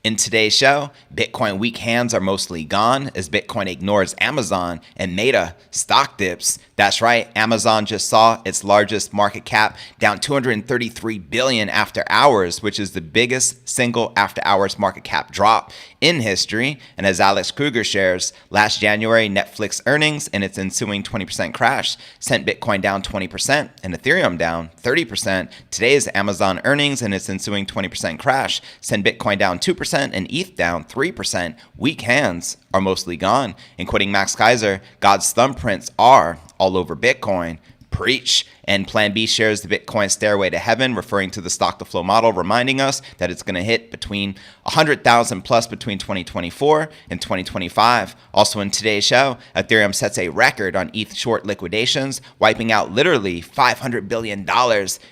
In today's show, Bitcoin weak hands are mostly gone as Bitcoin ignores Amazon and Meta stock dips. That's right, Amazon just saw its largest market cap down $233 billion after hours, which is the biggest single after hours market cap drop in history. And as Alex Kruger shares, last January, Netflix earnings and its ensuing 20% crash sent Bitcoin down 20% and Ethereum down 30%. Today's Amazon earnings and its ensuing 20% crash sent Bitcoin down 2% and ETH down 3%. Weak hands are mostly gone. And quoting Max Kaiser, God's thumbprints are all over Bitcoin. Preach. And Plan B shares the Bitcoin stairway to heaven, referring to the stock to flow model, reminding us that it's going to hit between 100,000 plus between 2024 and 2025. Also in today's show, Ethereum sets a record on ETH short liquidations, wiping out literally $500 billion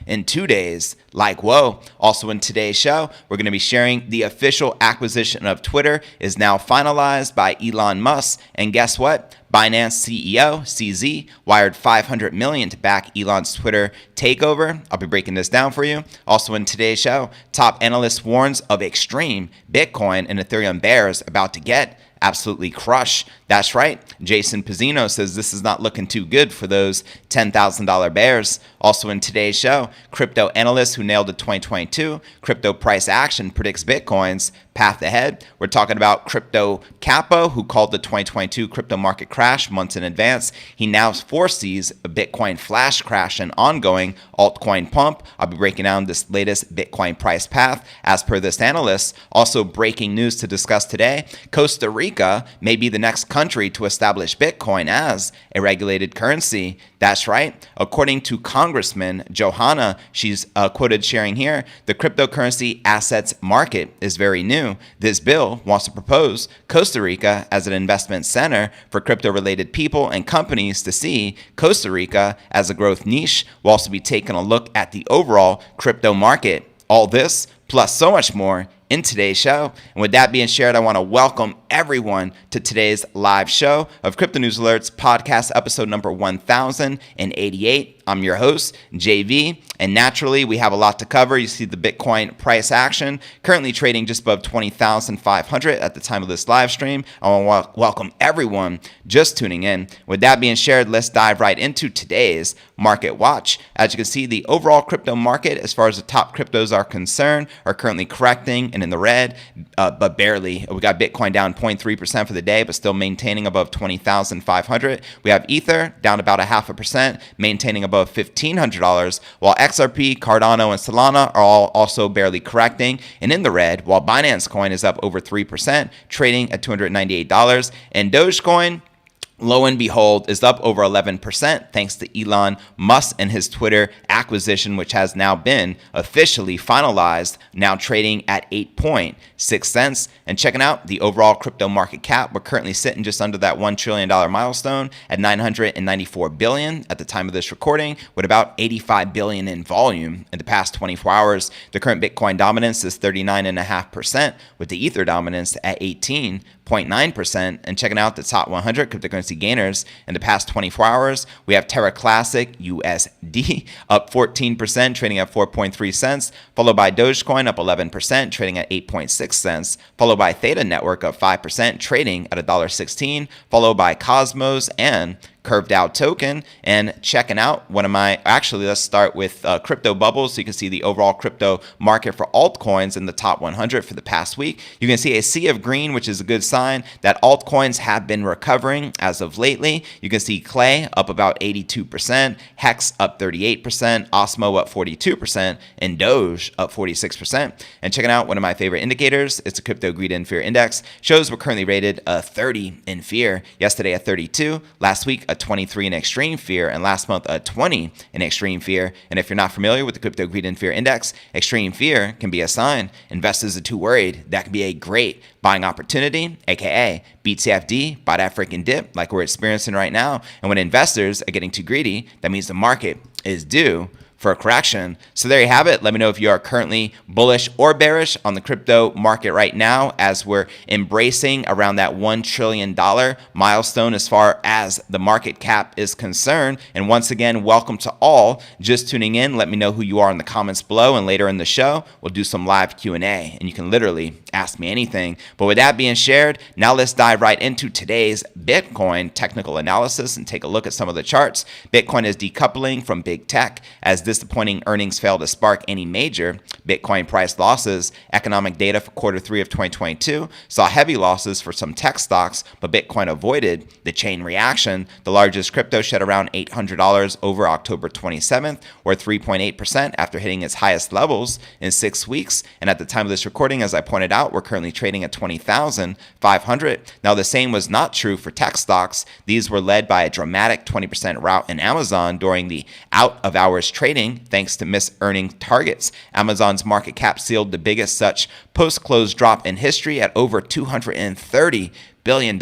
in 2 days. Like, whoa. Also in today's show, we're going to be sharing the official acquisition of Twitter is now finalized by Elon Musk. And guess what? Binance CEO CZ wired $500 million to back Elon's Twitter takeover. I'll be breaking this down for you. Also in today's show, top analyst warns of extreme Bitcoin and Ethereum bears about to get absolutely crushed. That's right. Jason Pizzino says this is not looking too good for those $10,000 bears. Also in today's show, crypto analyst who nailed the 2022 crypto price action predicts Bitcoin's path ahead. We're talking about Crypto Capo, who called the 2022 crypto market crash months in advance. He now foresees a Bitcoin flash crash and ongoing altcoin pump. I'll be breaking down this latest Bitcoin price path as per this analyst. Also breaking news to discuss today, Costa Rica may be the next country to establish Bitcoin as a regulated currency. That's right. According to Congresswoman Johana, she's quoted sharing here, the cryptocurrency assets market is very new. This bill wants to propose Costa Rica as an investment center for crypto-related people and companies to see Costa Rica as a growth niche. We'll also be taking a look at the overall crypto market. All this plus so much more in today's show. And with that being shared, I want to welcome everyone to today's live show of Crypto News Alerts podcast episode number 1088. I'm your host, JV, and naturally we have a lot to cover. You see the Bitcoin price action currently trading just above 20,500 at the time of this live stream. I want to welcome everyone just tuning in. With that being shared, let's dive right into today's market watch. As you can see, the overall crypto market, as far as the top cryptos are concerned, are currently correcting and in the red, but barely. We got Bitcoin down 0.3% for the day, but still maintaining above 20,500. We have Ether down about 0.5%, maintaining above $1,500, while XRP, Cardano, and Solana are all also barely correcting and in the red, while Binance Coin is up over 3%, trading at $298, and Dogecoin, lo and behold, is up over 11% thanks to Elon Musk and his Twitter acquisition, which has now been officially finalized, now trading at 8.6 cents. And checking out the overall crypto market cap, we're currently sitting just under that $1 trillion milestone at $994 billion at the time of this recording, with about $85 billion in volume in the past 24 hours. The current Bitcoin dominance is 39.5%, with the Ether dominance at 18.9%. And checking out the top 100 cryptocurrency gainers in the past 24 hours, we have Terra Classic USD up 14%, trading at 4.3 cents, followed by Dogecoin up 11%, trading at 8.6 cents, followed by Theta Network up 5%, trading at $1.16, followed by Cosmos and Curved Out Token. And checking out let's start with crypto bubbles, so you can see the overall crypto market for altcoins in the top 100 for the past week. You can see a sea of green, which is a good sign that altcoins have been recovering as of lately. You can see Clay up about 82%, Hex up 38%, Osmo up 42%, and Doge up 46%. And checking out one of my favorite indicators, it's a crypto greed and fear index, shows we're currently rated a 30 in fear. Yesterday a 32, last week a 23 in extreme fear, and last month a 20 in extreme fear. And if you're not familiar with the crypto greed and fear index, extreme fear can be a sign investors are too worried. That can be a great buying opportunity, aka BTFD, buy that freaking dip like we're experiencing right now. And when investors are getting too greedy, that means the market is due for a correction. So there you have it. Let me know if you are currently bullish or bearish on the crypto market right now as we're embracing around that $1 trillion milestone as far as the market cap is concerned. And once again, welcome to all just tuning in. Let me know who you are in the comments below, and later in the show, we'll do some live Q&A, and you can literally ask me anything. But with that being shared, now let's dive right into today's Bitcoin technical analysis and take a look at some of the charts. Bitcoin is decoupling from big tech as disappointing earnings fail to spark any major Bitcoin price losses. Economic data for quarter 3 of 2022 saw heavy losses for some tech stocks, but Bitcoin avoided the chain reaction. The largest crypto shed around $800 over October 27th, or 3.8% after hitting its highest levels in 6 weeks. And at the time of this recording, as I pointed out, we're currently trading at 20,500. Now, the same was not true for tech stocks. These were led by a dramatic 20% rout in Amazon during the out-of-hours trading, thanks to missed earning targets. Amazon's market cap sealed the biggest such post-close drop in history at over $230 billion.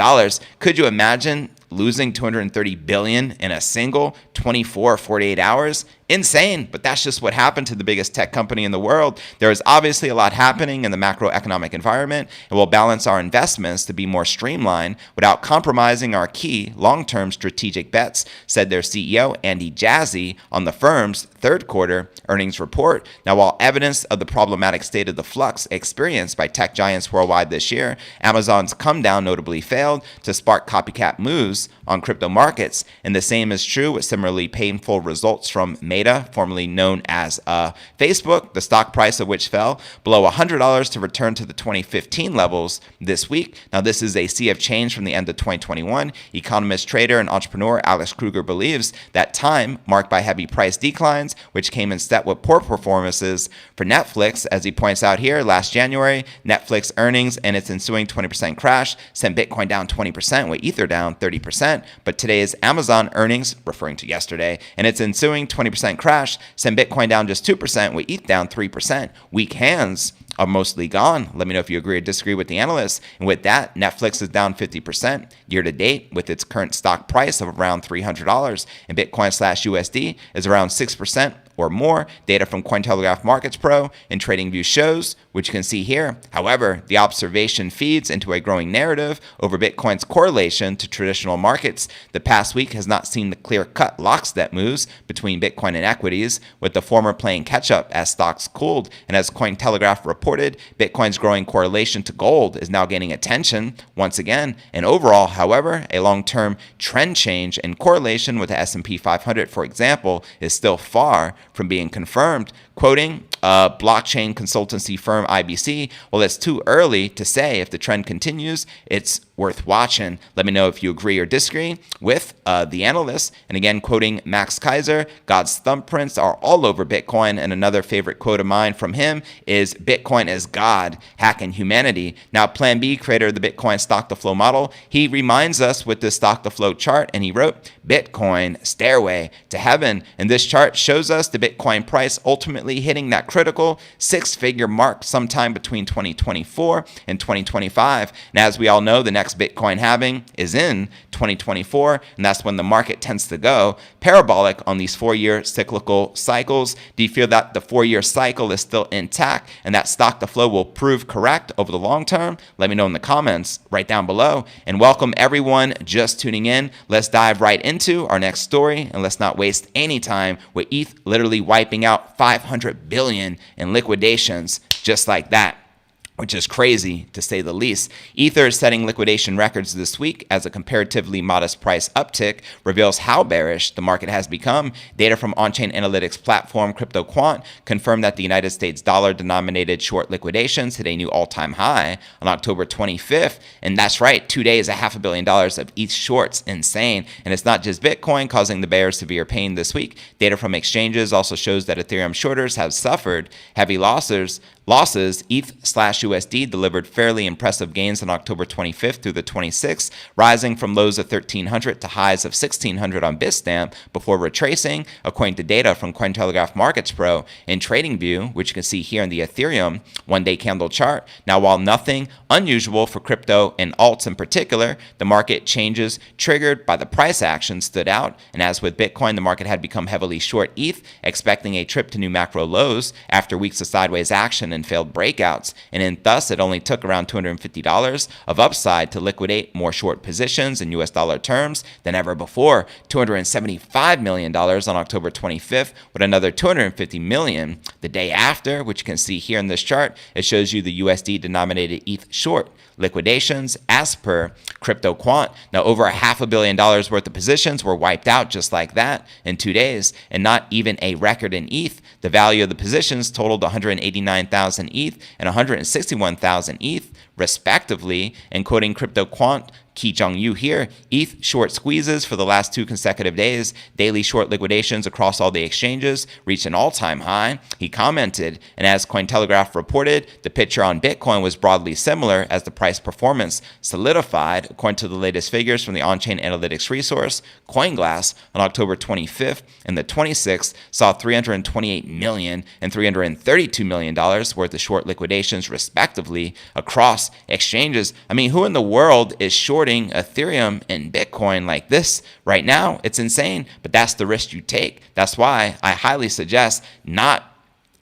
Could you imagine losing $230 billion in a single 24 or 48 hours? Insane, but that's just what happened to the biggest tech company in the world. There is obviously a lot happening in the macroeconomic environment, and we'll balance our investments to be more streamlined without compromising our key long-term strategic bets, said their CEO, Andy Jassy, on the firm's third quarter earnings report. Now, while evidence of the problematic state of the flux experienced by tech giants worldwide this year, Amazon's come down notably failed to spark copycat moves on crypto markets, and the same is true with similarly painful results from Meta, formerly known as Facebook, the stock price of which fell below $100 to return to the 2015 levels this week. Now, this is a sea of change from the end of 2021. Economist, trader, and entrepreneur Alex Kruger believes that time marked by heavy price declines, which came in step with poor performances for Netflix. As he points out here, last January, Netflix earnings and its ensuing 20% crash sent Bitcoin down 20%, with Ether down 30%. But today's Amazon earnings, referring to yesterday, and its ensuing 20% crash sent Bitcoin down just 2%, with ETH down 3%. Weak hands are mostly gone. Let me know if you agree or disagree with the analysts. And with that, Netflix is down 50% year to date with its current stock price of around $300, and Bitcoin/USD is around 6% or more. Data from Cointelegraph Markets Pro and TradingView shows, which you can see here. However, the observation feeds into a growing narrative over Bitcoin's correlation to traditional markets. The past week has not seen the clear-cut lockstep moves between Bitcoin and equities, with the former playing catch-up as stocks cooled. And as Cointelegraph reported, Bitcoin's growing correlation to gold is now gaining attention once again. And overall, however, a long-term trend change in correlation with the S&P 500, for example, is still far from being confirmed. Quoting blockchain consultancy firm IBC, well, it's too early to say if the trend continues. It's worth watching. Let me know if you agree or disagree with the analyst. And again, quoting Max Kaiser, God's thumbprints are all over Bitcoin. And another favorite quote of mine from him is, Bitcoin is God hacking humanity. Now, Plan B, creator of the Bitcoin stock to flow model, he reminds us with this stock to flow chart, and he wrote, Bitcoin stairway to heaven. And this chart shows us the Bitcoin price ultimately hitting that critical six-figure mark sometime between 2024 and 2025. And as we all know, the next Bitcoin halving is in 2024, and that's when the market tends to go parabolic on these 4-year cyclical cycles. Do you feel that the 4-year cycle is still intact and that stock to flow will prove correct over the long term? Let me know in the comments right down below. And welcome everyone just tuning in. Let's dive right into our next story, and let's not waste any time with ETH literally wiping out 500 billion in liquidations just like that, which is crazy to say the least. Ether is setting liquidation records this week as a comparatively modest price uptick reveals how bearish the market has become. Data from on-chain analytics platform CryptoQuant confirmed that the United States dollar-denominated short liquidations hit a new all-time high on October 25th. And that's right, 2 days, $500 million of ETH shorts. Insane. And it's not just Bitcoin causing the bears severe pain this week. Data from exchanges also shows that Ethereum shorters have suffered heavy losses losses, ETH/USD delivered fairly impressive gains on October 25th through the 26th, rising from lows of 1,300 to highs of 1,600 on Bitstamp before retracing, according to data from Cointelegraph Markets Pro and TradingView, which you can see here in the Ethereum one-day candle chart. Now, while nothing unusual for crypto and alts in particular, the market changes triggered by the price action stood out, and as with Bitcoin, the market had become heavily short ETH, expecting a trip to new macro lows after weeks of sideways action and failed breakouts, and thus it only took around $250 of upside to liquidate more short positions in US dollar terms than ever before. $275 million on October 25th, with another $250 million the day after, which you can see here in this chart. It shows you the USD denominated ETH short liquidations as per CryptoQuant. Now, over $500 million worth of positions were wiped out just like that in 2 days, and not even a record in ETH. The value of the positions totaled 189,000 ETH and 161,000 ETH, respectively. And quoting CryptoQuant, Ki Jong Yu here, ETH short squeezes for the last 2 consecutive days. Daily short liquidations across all the exchanges reached an all-time high. He commented, and as Cointelegraph reported, the picture on Bitcoin was broadly similar as the price performance solidified, according to the latest figures from the on-chain analytics resource CoinGlass. On October 25th and the 26th saw $328 million and $332 million worth of short liquidations, respectively, across exchanges. I mean, who in the world is shorting Ethereum and Bitcoin like this right now? It's insane, but that's the risk you take. That's why I highly suggest not,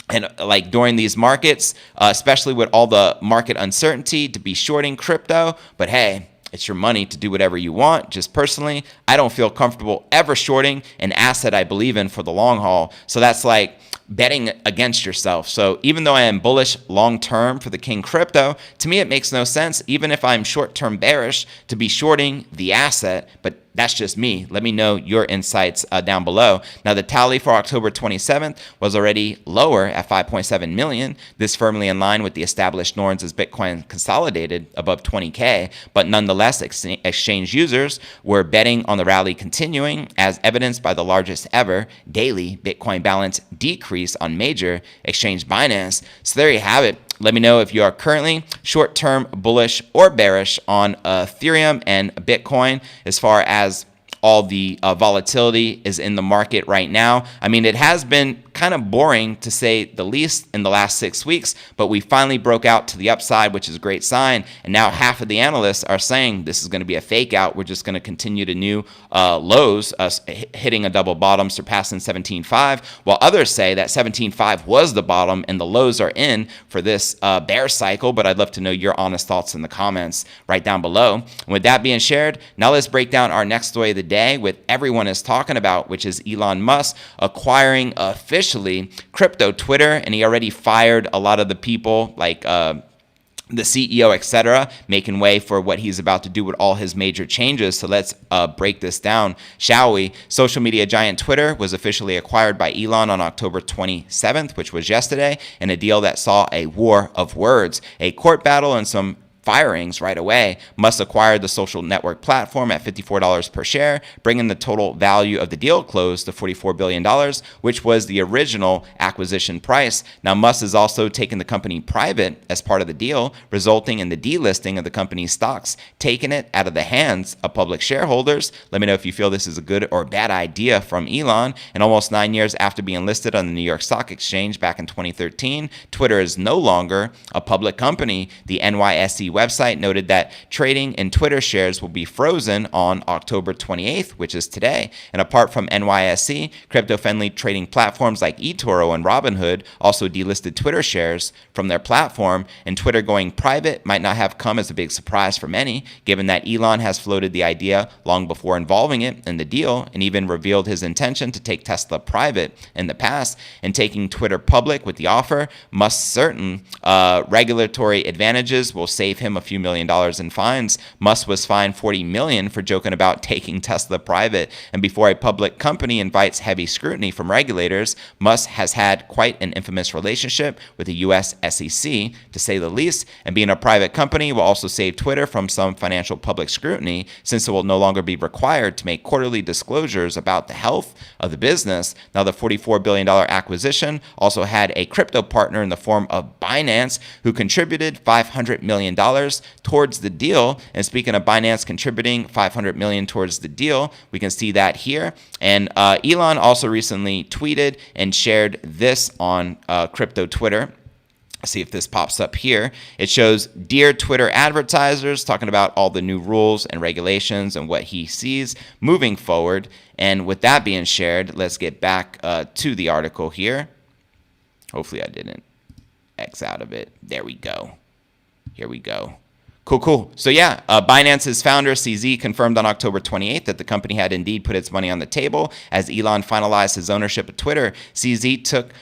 and like during these markets, especially with all the market uncertainty, to be shorting crypto. But hey, it's your money to do whatever you want. Just personally, I don't feel comfortable ever shorting an asset I believe in for the long haul. So that's like betting against yourself. So even though I am bullish long-term for the King crypto, to me it makes no sense, even if I'm short-term bearish, to be shorting the asset. But that's just me. Let me know your insights down below. Now, the tally for October 27th was already lower at 5.7 million. This firmly in line with the established norms as Bitcoin consolidated above 20K. But nonetheless, exchange users were betting on the rally continuing, as evidenced by the largest ever daily Bitcoin balance decrease on major exchange Binance. So there you have it. Let me know if you are currently short-term bullish or bearish on Ethereum and Bitcoin as far as all the volatility is in the market right now. I mean, it has been kind of boring to say the least in the last 6 weeks, but we finally broke out to the upside, which is a great sign. And now half of the analysts are saying this is going to be a fake out. We're just going to continue to new lows, hitting a double bottom, surpassing 17.5, while others say that 17.5 was the bottom and the lows are in for this bear cycle. But I'd love to know your honest thoughts in the comments right down below. And with that being shared, now let's break down our next story of the day, with everyone is talking about, which is Elon Musk acquiring officially crypto Twitter, and he already fired a lot of the people like the CEO, etc., making way for what he's about to do with all his major changes. So let's break this down, shall we? Social media giant Twitter was officially acquired by Elon on October 27th, which was yesterday, in a deal that saw a war of words, a court battle, and some firings right away. Musk acquired the social network platform at $54 per share, bringing the total value of the deal closed to $44 billion, which was the original acquisition price. Now, Musk has also taken the company private as part of the deal, resulting in the delisting of the company's stocks, taking it out of the hands of public shareholders. Let me know if you feel this is a good or bad idea from Elon. And almost 9 years after being listed on the New York Stock Exchange back in 2013, Twitter is no longer a public company. The NYSE website noted that trading in Twitter shares will be frozen on October 28th, which is today. And apart from NYSE, crypto-friendly trading platforms like eToro and Robinhood also delisted Twitter shares from their platform, and Twitter going private might not have come as a big surprise for many, given that Elon has floated the idea long before involving it in the deal, and even revealed his intention to take Tesla private in the past. And taking Twitter public with the offer, Musk's certain regulatory advantages will save him a few $1 million in fines. Musk was fined $40 million for joking about taking Tesla private. And before a public company invites heavy scrutiny from regulators, Musk has had quite an infamous relationship with the U.S. SEC, to say the least. And being a private company will also save Twitter from some financial public scrutiny, since it will no longer be required to make quarterly disclosures about the health of the business. Now, the $44 billion acquisition also had a crypto partner in the form of Binance, who contributed $500 million towards the deal. And speaking of Binance contributing $500 million towards the deal, we can see that here. And Elon also recently tweeted and shared this on crypto Twitter. See if this pops up here. It shows, "Dear Twitter advertisers," talking about all the new rules and regulations and what he sees moving forward. And with that being shared, let's get back to the article here. Hopefully I didn't X out of it. There we go. Here we go. Cool. So yeah, Binance's founder, CZ, confirmed on October 28th that the company had indeed put its money on the table as Elon finalized his ownership of Twitter. CZ took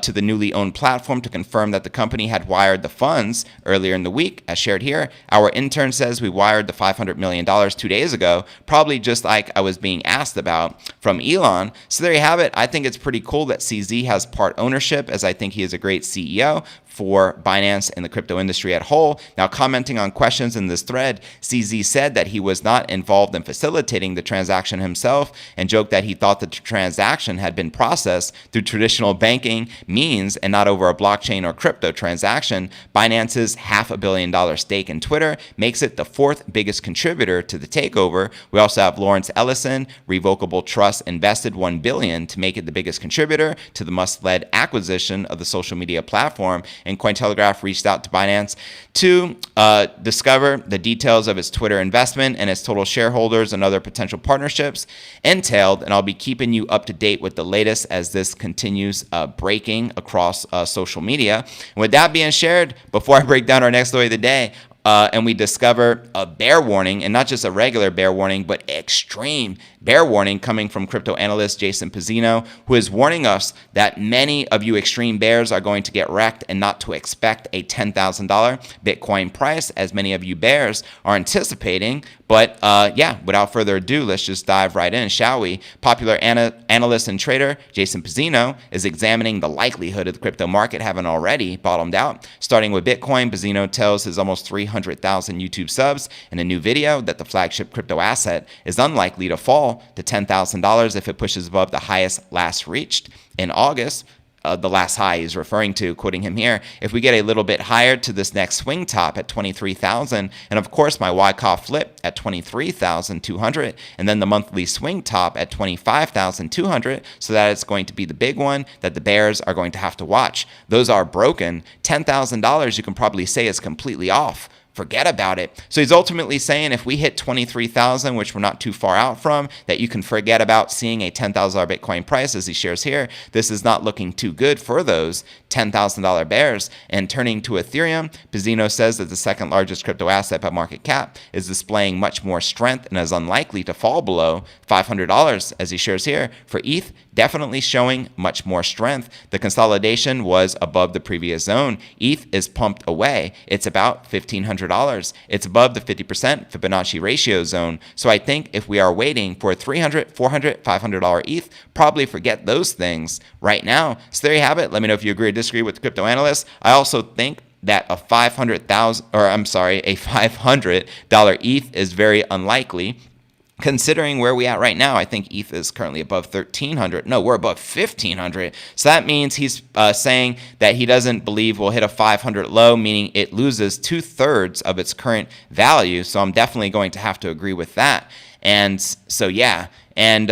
to the newly owned platform to confirm that the company had wired the funds earlier in the week, as shared here. "Our intern says we wired the $500 million 2 days ago, probably just like I was being asked about from Elon." So there you have it. I think it's pretty cool that CZ has part ownership, as I think he is a great CEO for Binance and the crypto industry at whole. Now, commenting on questions in this thread, CZ said that he was not involved in facilitating the transaction himself, and joked that he thought that the transaction had been processed through traditional banking means and not over a blockchain or crypto transaction. Binance's $500 million stake in Twitter makes it the fourth biggest contributor to the takeover. We also have Lawrence Ellison, Revocable Trust, invested $1 billion to make it the biggest contributor to the Musk-led acquisition of the social media platform. And Cointelegraph reached out to Binance to discover the details of its Twitter investment and its total shareholders and other potential partnerships entailed. And I'll be keeping you up to date with the latest as this continues breaking across social media. And with that being shared, before I break down our next story of the day, and we discover a bear warning, and not just a regular bear warning, but extreme bear warning coming from crypto analyst Jason Pizzino, who is warning us that many of you extreme bears are going to get wrecked and not to expect a $10,000 Bitcoin price, as many of you bears are anticipating. But yeah, without further ado, let's just dive right in, shall we? Popular analyst and trader Jason Pizzino is examining the likelihood of the crypto market having already bottomed out. Starting with Bitcoin, Pizzino tells his almost 300,000 YouTube subs in a new video that the flagship crypto asset is unlikely to fall to $10,000 if it pushes above the highest last reached in August. The last high he's referring to, quoting him here. "If we get a little bit higher to this next swing top at 23,000, and of course my Wyckoff flip at 23,200, and then the monthly swing top at 25,200, so that it's going to be the big one that the bears are going to have to watch. Those are broken. $10,000 you can probably say is completely off. Forget about it." So he's ultimately saying if we hit 23,000, which we're not too far out from, that you can forget about seeing a $10,000 Bitcoin price, as he shares here. This is not looking too good for those $10,000 bears. And turning to Ethereum, Pizzino says that the second largest crypto asset by market cap is displaying much more strength and is unlikely to fall below $500, as he shares here. For ETH, definitely showing much more strength. The consolidation was above the previous zone. ETH is pumped away. It's about $1,500. It's above the 50% Fibonacci ratio zone. So I think if we are waiting for $300, $400, $500 ETH, probably forget those things right now. So there you have it. Let me know if you agree or disagree with the crypto analyst. I also think that a $500 ETH is very unlikely. Considering where we at right now, I think ETH is currently above 1,300. No, we're above 1,500. So that means he's saying that he doesn't believe we'll hit a 500 low, meaning it loses 2/3 of its current value. So I'm definitely going to have to agree with that. And so, yeah. And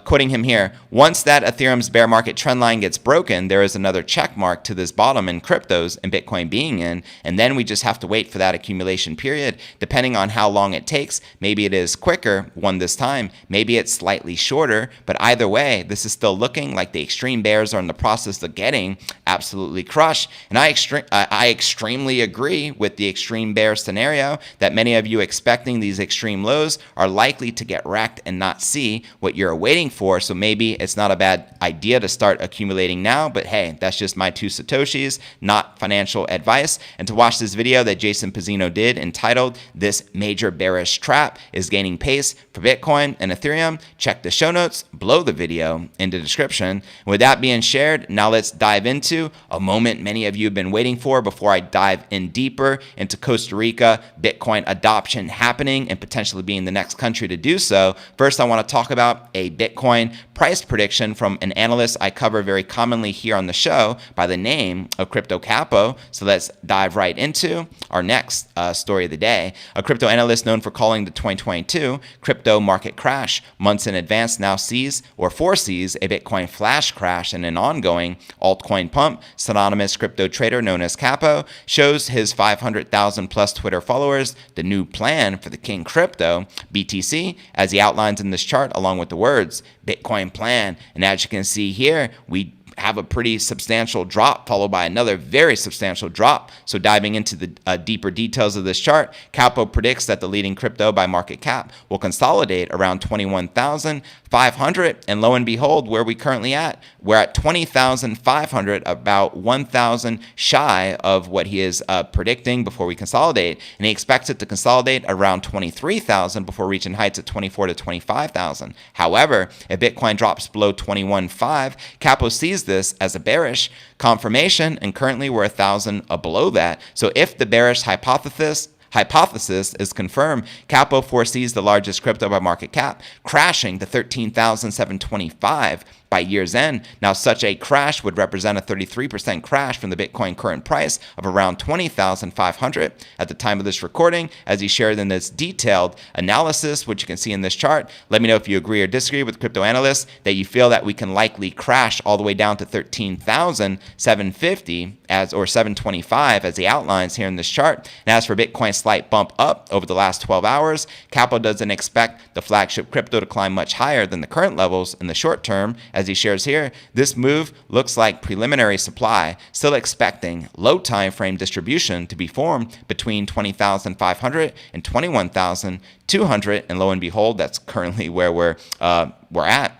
quoting him here, "Once that Ethereum's bear market trend line gets broken, there is another check mark to this bottom in cryptos and Bitcoin being in, and then we just have to wait for that accumulation period. Depending on how long it takes, maybe it is quicker one this time, maybe it's slightly shorter, but either way, this is still looking like the extreme bears are in the process of getting absolutely crushed." And I extremely agree with the extreme bear scenario, that many of you expecting these extreme lows are likely to get wrecked and not see what you're waiting for. So maybe it's not a bad idea to start accumulating now, but hey, that's just my 2 Satoshis, not financial advice. And to watch this video that Jason Pizzino did entitled "This Major Bearish Trap is Gaining Pace for Bitcoin and Ethereum," check the show notes below the video in the description. With that being shared, now let's dive into a moment many of you have been waiting for before I dive in deeper into Costa Rica Bitcoin adoption happening and potentially being the next country to do so. First, I want to talk about a Bitcoin price prediction from an analyst I cover very commonly here on the show by the name of Crypto Capo. So let's dive right into our next story of the day. A crypto analyst known for calling the 2022 crypto market crash months in advance now sees or foresees a Bitcoin flash crash and an ongoing altcoin pump. Synonymous crypto trader known as Capo shows his 500,000 plus Twitter followers the new plan for the King Crypto, BTC, as he outlines in this chart along with the words Bitcoin plan. And as you can see here, we have a pretty substantial drop followed by another very substantial drop. So diving into the deeper details of this chart, Capo predicts that the leading crypto by market cap will consolidate around 21,500, and lo and behold, where we currently at, we're at 20,500, about 1,000 shy of what he is predicting before we consolidate, and he expects it to consolidate around 23,000 before reaching heights at 24 to 25,000. However, if Bitcoin drops below 21.5, Capo sees this as a bearish confirmation, and currently we're 1,000 below that. So if the bearish hypothesis is confirmed, Capo foresees the largest crypto by market cap crashing to 13,725 by year's end. Now, such a crash would represent a 33% crash from the Bitcoin current price of around 20,500 at the time of this recording, as he shared in this detailed analysis, which you can see in this chart. Let me know if you agree or disagree with crypto analysts that you feel that we can likely crash all the way down to 13,750 or 725 as he outlines here in this chart. And as for Bitcoin's slight bump up over the last 12 hours, Capo doesn't expect the flagship crypto to climb much higher than the current levels in the short term. As he shares here, this move looks like preliminary supply, still expecting low time frame distribution to be formed between 20,500 and 21,200, and lo and behold, that's currently where we're at.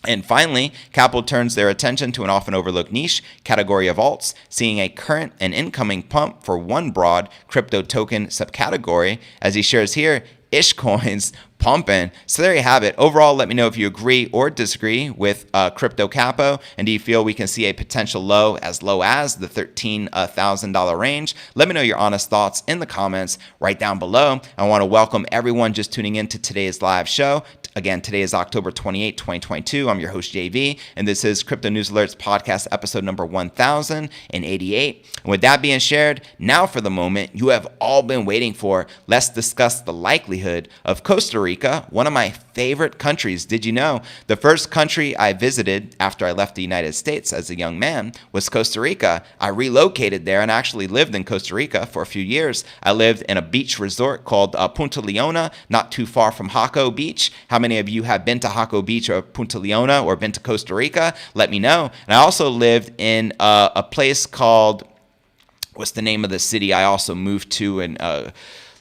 And finally, Capo turns their attention to an often overlooked niche category of alts, seeing a current and incoming pump for one broad crypto token subcategory. As he shares here, Ishcoin's pumping. So there you have it. Overall, let me know if you agree or disagree with Crypto Capo, and do you feel we can see a potential low as the $13,000 range? Let me know your honest thoughts in the comments right down below. I want to welcome everyone just tuning in to today's live show. Again, today is October 28, 2022. I'm your host, JV, and this is Crypto News Alerts podcast episode number 1088. And with that being shared, now for the moment you have all been waiting for, let's discuss the likelihood of Costa Rica, one of my favorite countries. Did you know the first country I visited after I left the United States as a young man was Costa Rica? I relocated there and actually lived in Costa Rica for a few years. I lived in a beach resort called Punta Leona, not too far from Jaco Beach. How many of you have been to Jaco Beach or Punta Leona or been to Costa Rica? Let me know. And I also lived in a place called, what's the name of the city I also moved to? And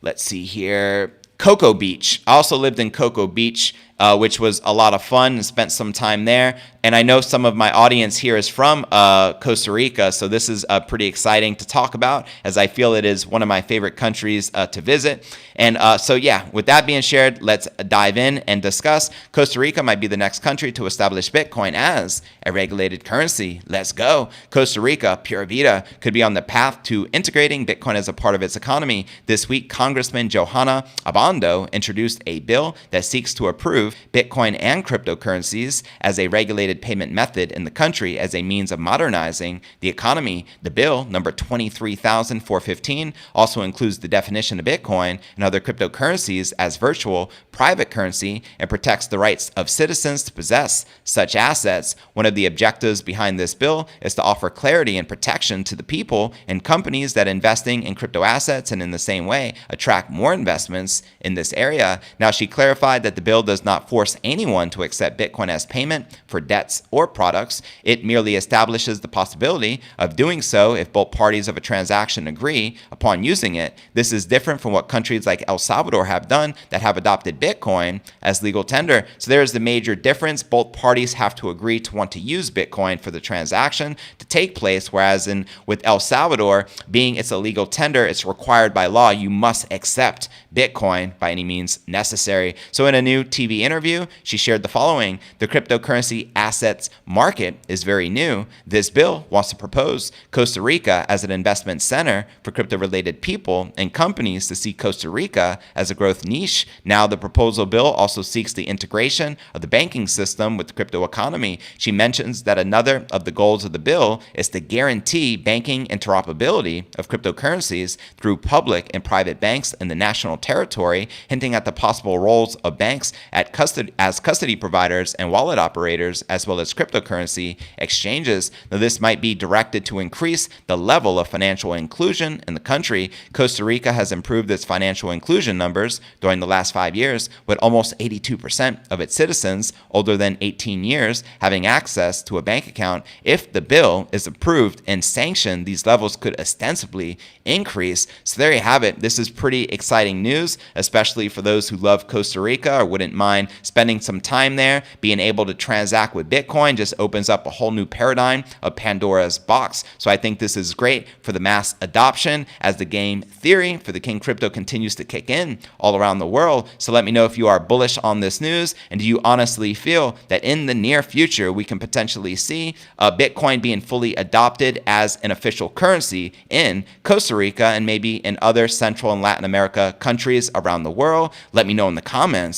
let's see here, Cocoa Beach. I also lived in Cocoa Beach, which was a lot of fun, and spent some time there. And I know some of my audience here is from Costa Rica, so this is pretty exciting to talk about, as I feel it is one of my favorite countries to visit. And so yeah, with that being shared, let's dive in and discuss. Costa Rica might be the next country to establish Bitcoin as a regulated currency. Let's go. Costa Rica, Pura Vida, could be on the path to integrating Bitcoin as a part of its economy. This week, Congresswoman Johana Obando introduced a bill that seeks to approve Bitcoin and cryptocurrencies as a regulated payment method in the country as a means of modernizing the economy. The bill, number 23,415, also includes the definition of Bitcoin and other cryptocurrencies as virtual private currency and protects the rights of citizens to possess such assets. One of the objectives behind this bill is to offer clarity and protection to the people and companies that investing in crypto assets, and in the same way attract more investments in this area. Now, she clarified that the bill does not not force anyone to accept Bitcoin as payment for debts or products. It merely establishes the possibility of doing so if both parties of a transaction agree upon using it. This is different from what countries like El Salvador have done that have adopted Bitcoin as legal tender. So there is the major difference. Both parties have to agree to want to use Bitcoin for the transaction to take place, whereas with El Salvador, being it's a legal tender, it's required by law. You must accept Bitcoin by any means necessary. So in a new TV interview, she shared the following: the cryptocurrency assets market is very new. This bill wants to propose Costa Rica as an investment center for crypto-related people and companies to see Costa Rica as a growth niche. Now the proposal bill also seeks the integration of the banking system with the crypto economy. She mentions that another of the goals of the bill is to guarantee banking interoperability of cryptocurrencies through public and private banks in the national territory, hinting at the possible roles of banks as custody providers and wallet operators, as well as cryptocurrency exchanges. Now, this might be directed to increase the level of financial inclusion in the country. Costa Rica has improved its financial inclusion numbers during the last 5 years, with almost 82% of its citizens older than 18 years having access to a bank account. If the bill is approved and sanctioned, these levels could ostensibly increase. So there you have it. This is pretty exciting news, especially for those who love Costa Rica or wouldn't mind spending some time there. Being able to transact with Bitcoin just opens up a whole new paradigm of Pandora's box. So I think this is great for the mass adoption as the game theory for the King Crypto continues to kick in all around the world. So let me know if you are bullish on this news, and do you honestly feel that in the near future we can potentially see Bitcoin being fully adopted as an official currency in Costa Rica and maybe in other Central and Latin America countries around the world? Let me know in the comments.